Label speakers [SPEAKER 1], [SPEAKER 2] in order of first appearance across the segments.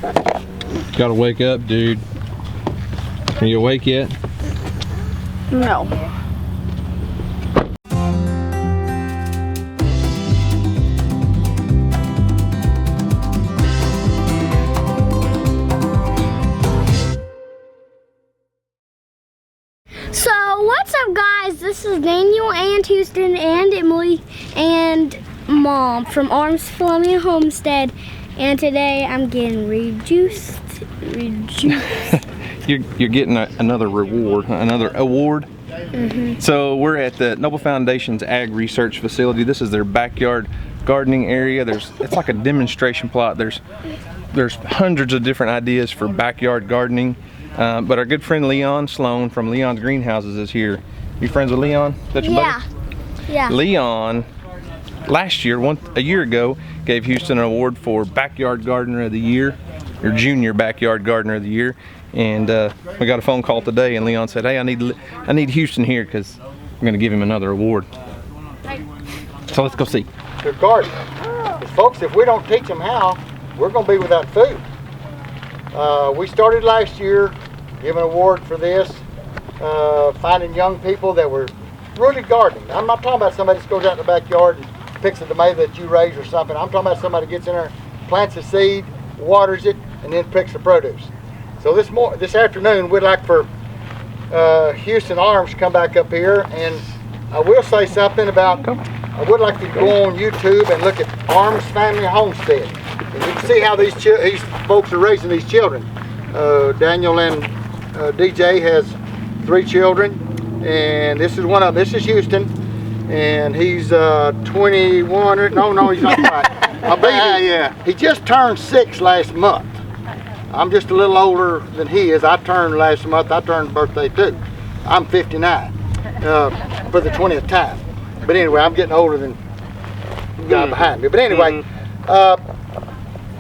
[SPEAKER 1] Gotta wake up, dude. Are you awake yet?
[SPEAKER 2] No. So what's up, guys? This is Daniel and Houston and Emily and Mom from Arms Fleming Homestead, and today I'm getting rejuiced.
[SPEAKER 1] You're getting another reward, another award. So we're at the Noble Foundation's Ag Research Facility. This is their backyard gardening area. It's like a demonstration plot. There's hundreds of different ideas for backyard gardening. But our good friend Leon Sloan from Leon's Greenhouses is here. You friends with Leon? That's your buddy?
[SPEAKER 2] Yeah.
[SPEAKER 1] Leon, last year, a year ago, gave Houston an award for Backyard Gardener of the Year, or Junior Backyard Gardener of the Year. And we got a phone call today, and Leon said, "Hey, I need Houston here because I'm going to give him another award." So let's go see.
[SPEAKER 3] They're gardening. Folks, if we don't teach them how, we're going to be without food. We started last year, giving an award for this, finding young people that were really gardening. I'm not talking about somebody that goes out in the backyard and picks a tomato that you raise or something. I'm talking about somebody that gets in there, plants a seed, waters it, and then picks the produce. So this afternoon, we'd like for Houston Arms to come back up here, and I will say something about, I would like to go on YouTube and look at Arms Family Homestead. And you can see how these folks are raising these children. Daniel and DJ has 3 children, and this is one of them. This is Houston, and he's 21. No, he's not quite. I believe he just turned 6 last month. I'm just a little older than he is. I turned last month. I turned birthday too. I'm 59 for the 20th time. But anyway, I'm getting older than the guy behind me. But anyway.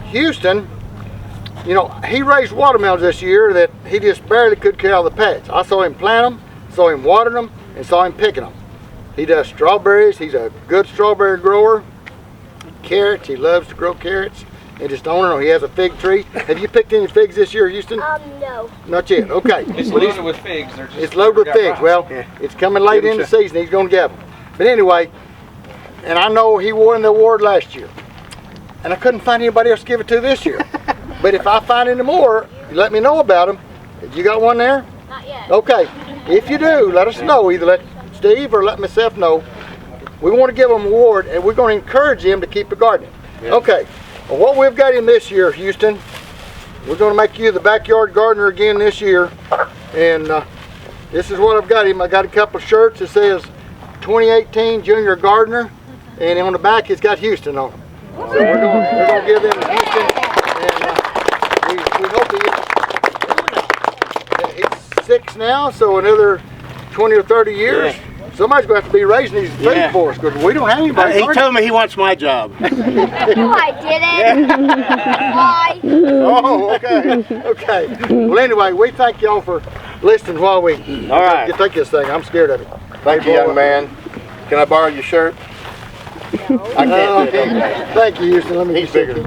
[SPEAKER 3] Houston, you know, he raised watermelons this year that he just barely could carry out of the patch. I saw him plant them, saw him watering them, and saw him picking them. He does strawberries. He's a good strawberry grower. Carrots, he loves to grow carrots. And just don't know, he has a fig tree. Have you picked any figs this year, Houston?
[SPEAKER 2] No.
[SPEAKER 1] Not yet, okay.
[SPEAKER 3] It's loaded with figs.
[SPEAKER 1] It's loaded with figs. Well, it's coming late in the season. He's going to get them. But anyway, and I know he won the award last year. And I couldn't find anybody else to give it to this year. But if I find any more, you let me know about them. You got one there?
[SPEAKER 2] Not yet. Okay.
[SPEAKER 1] If you do, let us know. Either let Steve or let myself know. We want to give him an award, and we're going to encourage him to keep the gardening. Yes. Okay. Well, what we've got him this year, Houston, we're going to make you the backyard gardener again this year. And this is what I've got him. I got a couple of shirts that says 2018 Junior Gardener, and on the back it's got Houston on them. So we're going to give them to Houston, and we hope he's 6 now, so another 20 or 30 years, somebody's going to have to be raising these figs for us, because we don't have anybody.
[SPEAKER 3] He told me he wants my job.
[SPEAKER 2] No, I didn't. Why?
[SPEAKER 3] Oh, okay.
[SPEAKER 1] Okay. Well, anyway, we thank y'all for listening while we take this thing. I'm scared of it.
[SPEAKER 3] Thank you, young man. Can I borrow your shirt? No. I can't do it.
[SPEAKER 1] Thank you, Houston. Let me
[SPEAKER 3] He's bigger.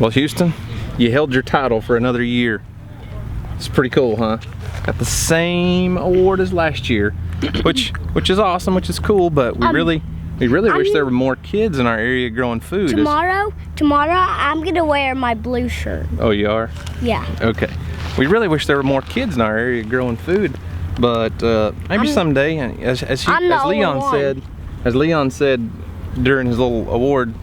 [SPEAKER 1] Well, Houston, you held your title for another year. It's pretty cool, huh? Got the same award as last year, which is awesome, which is cool. But we really wish there were more kids in our area growing food.
[SPEAKER 2] Tomorrow, I'm gonna wear my blue shirt.
[SPEAKER 1] Oh, you are?
[SPEAKER 2] Yeah.
[SPEAKER 1] Okay. We really wish there were more kids in our area growing food, but maybe someday. As Leon said during his little award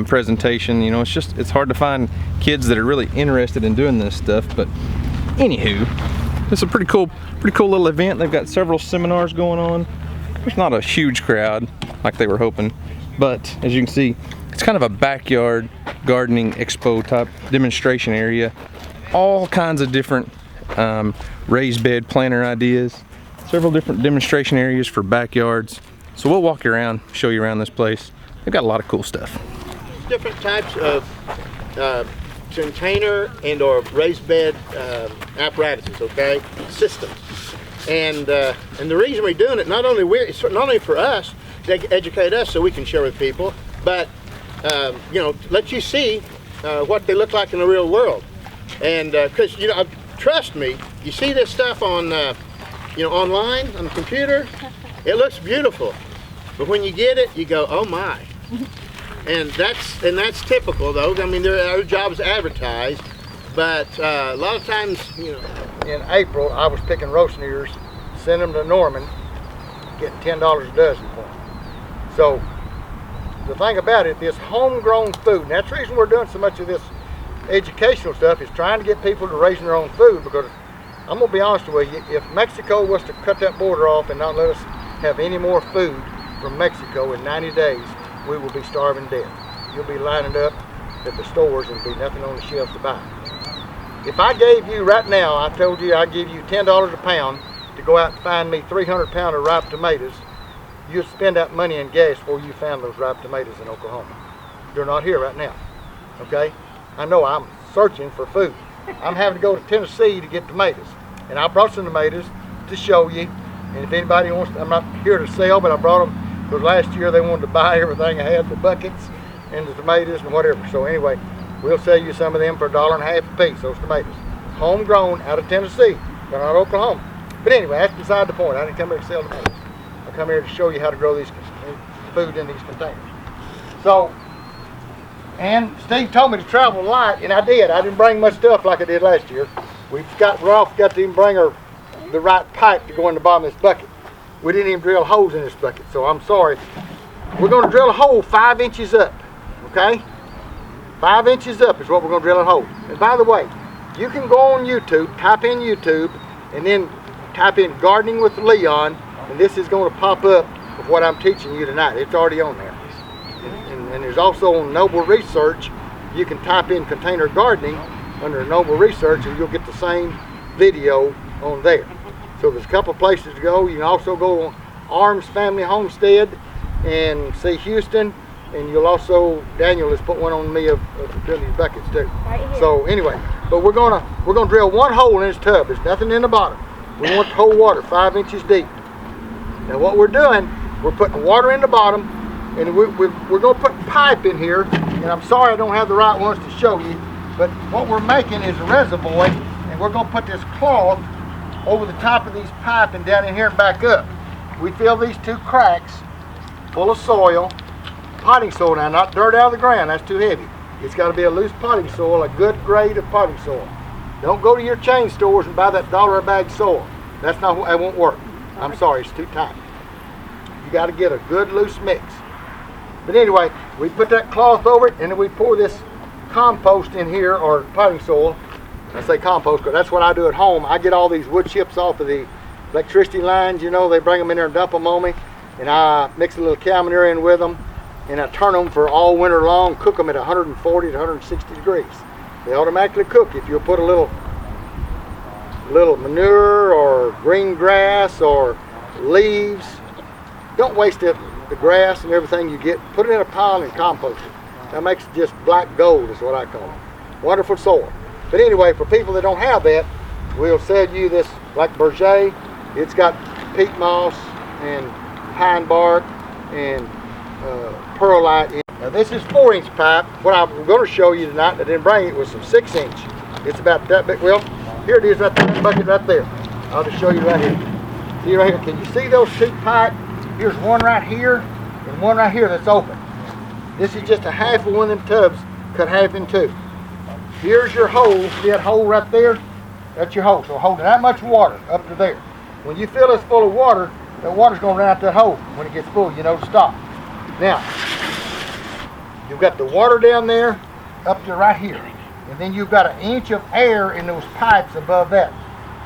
[SPEAKER 1] presentation, you know, it's hard to find kids that are really interested in doing this stuff. But anywho, it's a pretty cool little event. They've got several seminars going on. There's not a huge crowd like they were hoping, but as you can see, it's kind of a backyard gardening expo type demonstration area. All kinds of different raised bed planter ideas, several different demonstration areas for backyards. So we'll walk you around, show you around this place. They've got a lot of cool stuff.
[SPEAKER 3] Different types of container and or raised bed apparatuses, okay, systems. And the reason we're doing it, it's not only for us to educate us so we can share with people, but you know, let you see
[SPEAKER 4] what they look like in the real world. And because trust me, you see this stuff on online on the computer, it looks beautiful, but when you get it, you go, oh my. And that's typical though. I mean, our job is advertised, but a lot of times,
[SPEAKER 3] In April, I was picking roast ears, sending them to Norman, getting $10 a dozen for them. So the thing about it, this homegrown food, and that's the reason we're doing so much of this educational stuff, is trying to get people to raise their own food. Because I'm gonna be honest with you, if Mexico was to cut that border off and not let us have any more food from Mexico in 90 days, we will be starving to death. You'll be lining up at the stores and be nothing on the shelves to buy. If I gave you right now, I told you I'd give you $10 a pound to go out and find me 300 pounds of ripe tomatoes, you'd spend that money in gas before you found those ripe tomatoes in Oklahoma. They're not here right now, okay? I know I'm searching for food. I'm having to go to Tennessee to get tomatoes. And I brought some tomatoes to show you. And if anybody wants, I'm not here to sell, but I brought them because last year they wanted to buy everything I had, the buckets and the tomatoes and whatever. So anyway, we'll sell you some of them for $1.50 a piece, those tomatoes. Homegrown out of Tennessee, they're not Oklahoma. But anyway, that's beside the point. I didn't come here to sell tomatoes. I come here to show you how to grow these food in these containers. So, and Steve told me to travel light, and I did. I didn't bring much stuff like I did last year. Ralph got to even bring the right pipe to go in the bottom of this bucket. We didn't even drill holes in this bucket, so I'm sorry. We're going to drill a hole 5 inches up, okay? 5 inches up is what we're going to drill a hole. And by the way, you can go on YouTube, type in YouTube, and then type in gardening with Leon, and this is going to pop up with what I'm teaching you tonight. It's already on there. And there's also on Noble Research, you can type in container gardening under Noble Research and you'll get the same video on there. So there's a couple places to go. You can also go on Arms Family Homestead and see Houston, and you'll also, Daniel has put one on me of doing these buckets too. Right here. So anyway, but we're gonna drill one hole in this tub. There's nothing in the bottom. We want the whole water 5 inches deep. Now what we're doing, we're putting water in the bottom, and we're going to put pipe in here. And I'm sorry I don't have the right ones to show you, but what we're making is a reservoir, and we're going to put this cloth over the top of these pipe and down in here and back up. We fill these 2 cracks full of soil, potting soil now, not dirt out of the ground, that's too heavy. It's got to be a loose potting soil, a good grade of potting soil. Don't go to your chain stores and buy that $1 a bag soil. That won't work. I'm sorry, it's too tight. You got to get a good loose mix. But anyway, we put that cloth over it, and then we pour this compost in here, or potting soil. I say compost because that's what I do at home. I get all these wood chips off of the electricity lines, they bring them in there and dump them on me, and I mix a little cow manure in with them, and I turn them for all winter long, cook them at 140 to 160 degrees. They automatically cook if you put a little manure or green grass or leaves. Don't waste it. The grass and everything you get, put it in a pile and compost it. That makes it just black gold is what I call it. Wonderful soil. But anyway, for people that don't have that, we'll sell you this like Berger. It's got peat moss and pine bark and perlite in. Now this is 4-inch pipe. What I'm going to show you tonight, I didn't bring it, was some 6-inch. It's about that big. Well, here it is right there, that bucket right there. I'll just show you right here. See right here, can you see those 2 pipes? Here's one right here and one right here that's open. This is just a half of one of them tubs cut half in 2. Here's your hole. See that hole right there? That's your hole. So holding that much water up to there. When you fill this full of water, that water's going to run out that hole. When it gets full, you know to stop. Now, you've got the water down there up to right here. And then you've got 1 inch of air in those pipes above that.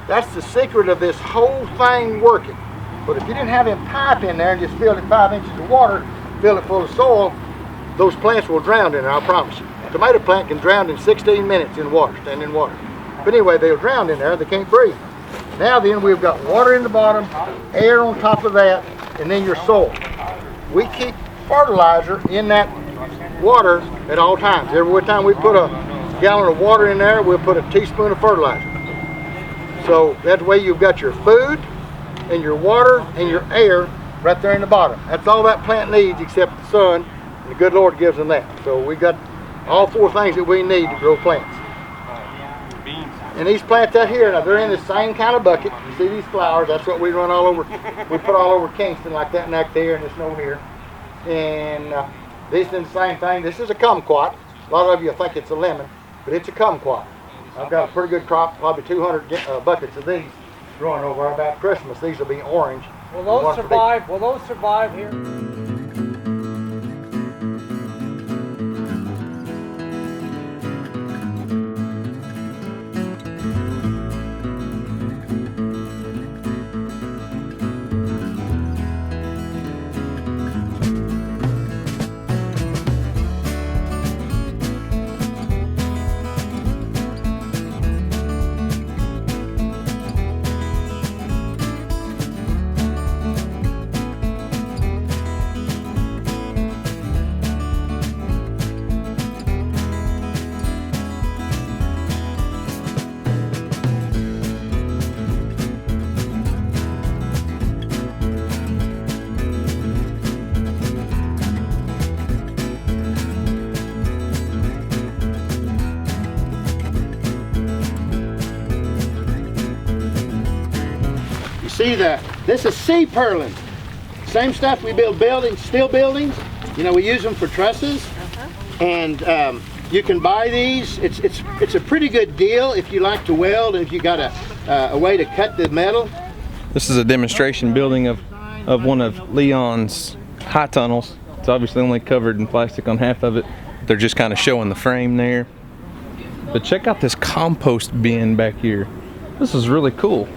[SPEAKER 3] That's the secret of this whole thing working. But if you didn't have them pipe in there and just filled it 5 inches of water, fill it full of soil, those plants will drown in there, I promise you. A tomato plant can drown in 16 minutes in water, standing in water. But anyway, they'll drown in there, they can't breathe. Now then, we've got water in the bottom, air on top of that, and then your soil. We keep fertilizer in that water at all times. Every time we put a gallon of water in there, we'll put a teaspoon of fertilizer. So that way you've got your food, and your water and your air right there in the bottom. That's all that plant needs except the sun, and the good Lord gives them that. So we got All 4 things that we need to grow plants. And these plants out here, now they're in the same kind of bucket. You see these flowers, that's what we run all over. We put all over Kingston like that neck there and the snow here. And this is the same thing. This is a kumquat. A lot of you think it's a lemon, but it's a kumquat. I've got a pretty good crop, probably 200 buckets of these growing over about Christmas. These will be orange.
[SPEAKER 5] Will those survive? Will those survive here?
[SPEAKER 4] See this is sea purlin. Same stuff we build buildings, steel buildings. You know, we use them for trusses. And you can buy these. It's a pretty good deal if you like to weld and if you got a way to cut the metal.
[SPEAKER 1] This is a demonstration building of one of Leon's high tunnels. It's obviously only covered in plastic on half of it. They're just kind of showing the frame there. But check out this compost bin back here. This is really cool.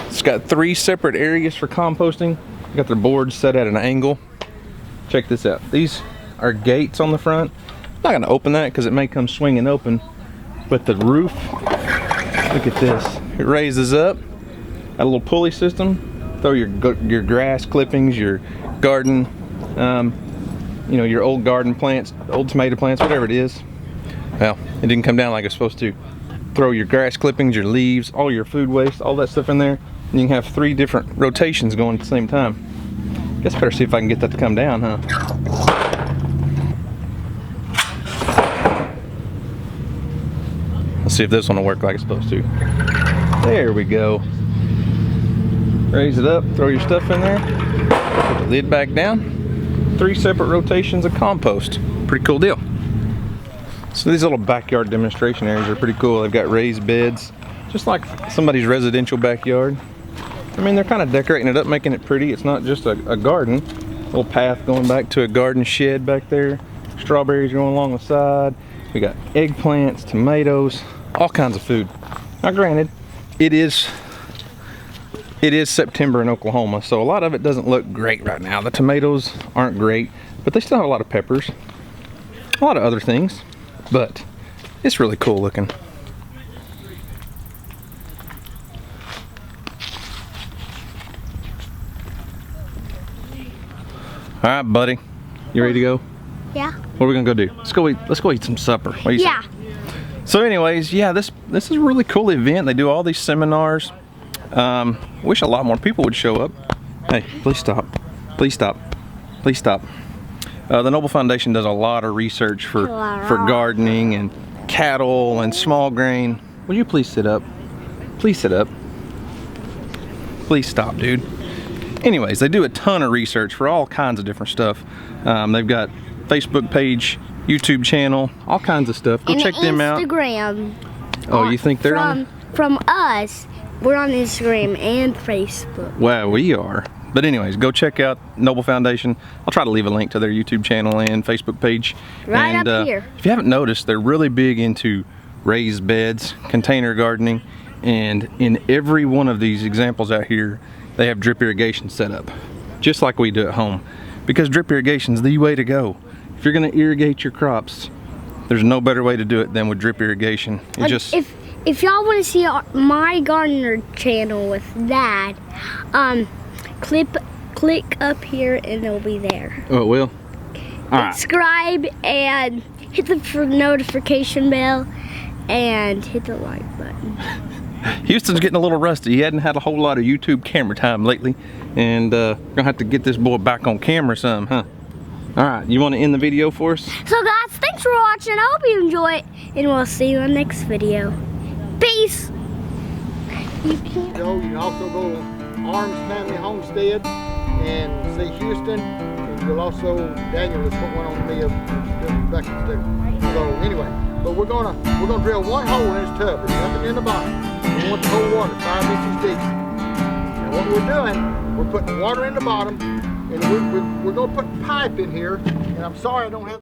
[SPEAKER 1] It's got 3 separate areas for composting. Got their boards set at an angle. Check this out. These are gates on the front. I'm not gonna open that because it may come swinging open. But the roof, look at this. It raises up. Got a little pulley system. Throw your grass clippings, your garden, you know, your old garden plants, old tomato plants, whatever it is. Well, it didn't come down like it's supposed to. Throw your grass clippings, your leaves, all your food waste, all that stuff in there. And you can have 3 different rotations going at the same time. Guess better see if I can get that to come down, huh? Let's see if this one will work like it's supposed to. There we go. Raise it up, throw your stuff in there, put the lid back down. 3 separate rotations of compost. Pretty cool deal. So these little backyard demonstration areas are pretty cool. They've got raised beds, just like somebody's residential backyard. I mean, they're kind of decorating it up, making it pretty. It's not just a garden. Little path going back to a garden shed back there. Strawberries going along the side. We got eggplants, tomatoes, all kinds of food. Now granted, it is September in Oklahoma, so a lot of it doesn't look great right now. The tomatoes aren't great, but they still have a lot of peppers, a lot of other things, but it's really cool looking. All right, buddy, you ready to go?
[SPEAKER 2] Yeah.
[SPEAKER 3] What are we gonna go do? Let's go eat some supper. What do you
[SPEAKER 2] Yeah.
[SPEAKER 3] say? So anyways, yeah, this is a really cool event. They do all these seminars. Wish a lot more people would show up. Hey, please stop. Please stop. Please stop. The Noble Foundation does a lot of research for gardening and cattle and small grain. Will you please sit up? Please sit up. Please stop, dude. Anyways, they do a ton of research for all kinds of different stuff. They've got Facebook page, YouTube channel, all kinds of stuff. Go check them out.
[SPEAKER 2] Instagram.
[SPEAKER 3] Oh, you think they're on?
[SPEAKER 2] From us, we're on Instagram and Facebook.
[SPEAKER 3] Well, we are. But anyways, go check out Noble Foundation. I'll try to leave a link to their YouTube channel and Facebook page.
[SPEAKER 2] Right up here.
[SPEAKER 3] If you haven't noticed, they're really big into raised beds, container gardening, and in every one of these examples out here, they have drip irrigation set up, just like we do at home. Because drip irrigation is the way to go. If you're gonna irrigate your crops, there's no better way to do it than with drip irrigation.
[SPEAKER 2] If y'all want to see my gardener channel with that, click up here and it'll be there.
[SPEAKER 3] Oh, it will? All right.
[SPEAKER 2] Subscribe and hit the notification bell and hit the like button.
[SPEAKER 3] Houston's getting a little rusty. He hadn't had a whole lot of YouTube camera time lately, and gonna have to get this boy back on camera some, huh?
[SPEAKER 1] All right, you want to end the video for us?
[SPEAKER 2] So guys, thanks for watching. I hope you enjoy it, and we'll see you in the next video. Peace.
[SPEAKER 3] You can also go to Arms Family Homestead and see Houston. And you'll also, Daniel has put one on me of doing buckets too. So anyway, but we're gonna drill one hole in this tub. There's nothing in the bottom. We want the whole water 5 inches deep. And what we're doing, we're putting water in the bottom, and we're gonna put pipe in here. And I'm sorry I don't have